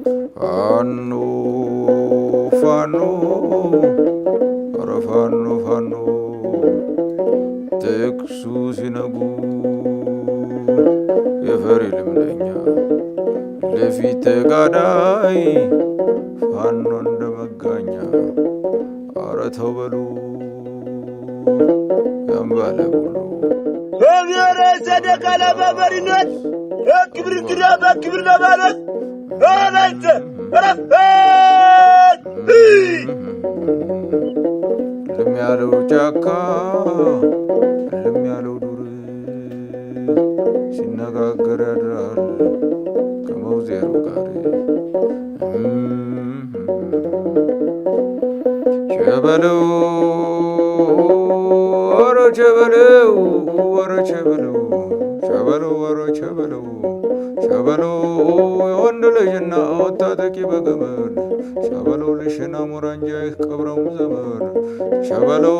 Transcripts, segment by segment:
ፋኖ ፋኖ ኧረ ፋኖ ፋኖ ጥቅሱ ሲነጉ የፈሪ ልምደኛ ለፊት ተጋዳይ ፋኖ እንደመጋኛ ኧረ ተው በሉ ያምባለ ሁሉ በብሔረ ሰደቃ ለበበሪነት በክብር ግዳ በክብር ለማለት አላይተ ረፈት ልም ያለው ጫካ ልም ያለው ዱር ሲነጋገር ያድራል ከመውዜሩ ጋር ቸበለው ወረ ቸበለው ወረ ቸበለው ቸበለው ወረ ቸበለው ቸበለው የወንድ ልጅና ወታጠቂ በገመድ ቸበለው ልሽና ሙራንጃ ቀብረውም ዘመድ ቸበለው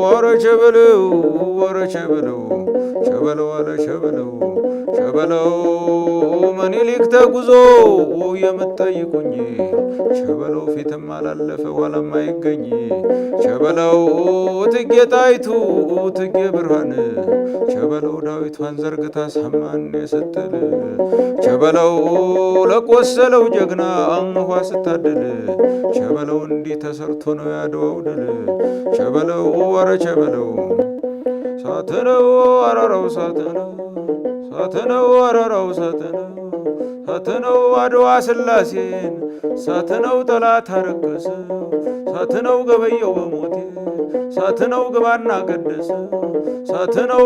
ወረ ቸበለው ወረ ቸበለው ቸበለው አለ ቸበለው ቸበለው ምኒልክ ተጉዞ የምትጠይቁኝ ቸበለው ፊትም አላለፈ ኋላም አይገኝ ቸበለው እቴጌ ጣይቱ እቴጌ ብርሃን ቸበለው ዳዊቷን ዘርግታ ሰማን ስትል ቸበለው ለቆሰለው ጀግና አንኳ ስታድል ቸበለው እንዲህ ተሰርቶ ነው ያድዋው ድል ቸበለው ወረ ቸበለው ሳትነው አረራው ሳትነው ሳትነው አረራው ሳትነው ሳትነው አድዋ ስላሴን ሳትነው ጠላት አረከሰ ሳትነው ገበየው በሞቴ ሳትነው ግባና ቀደሰ ሳትነው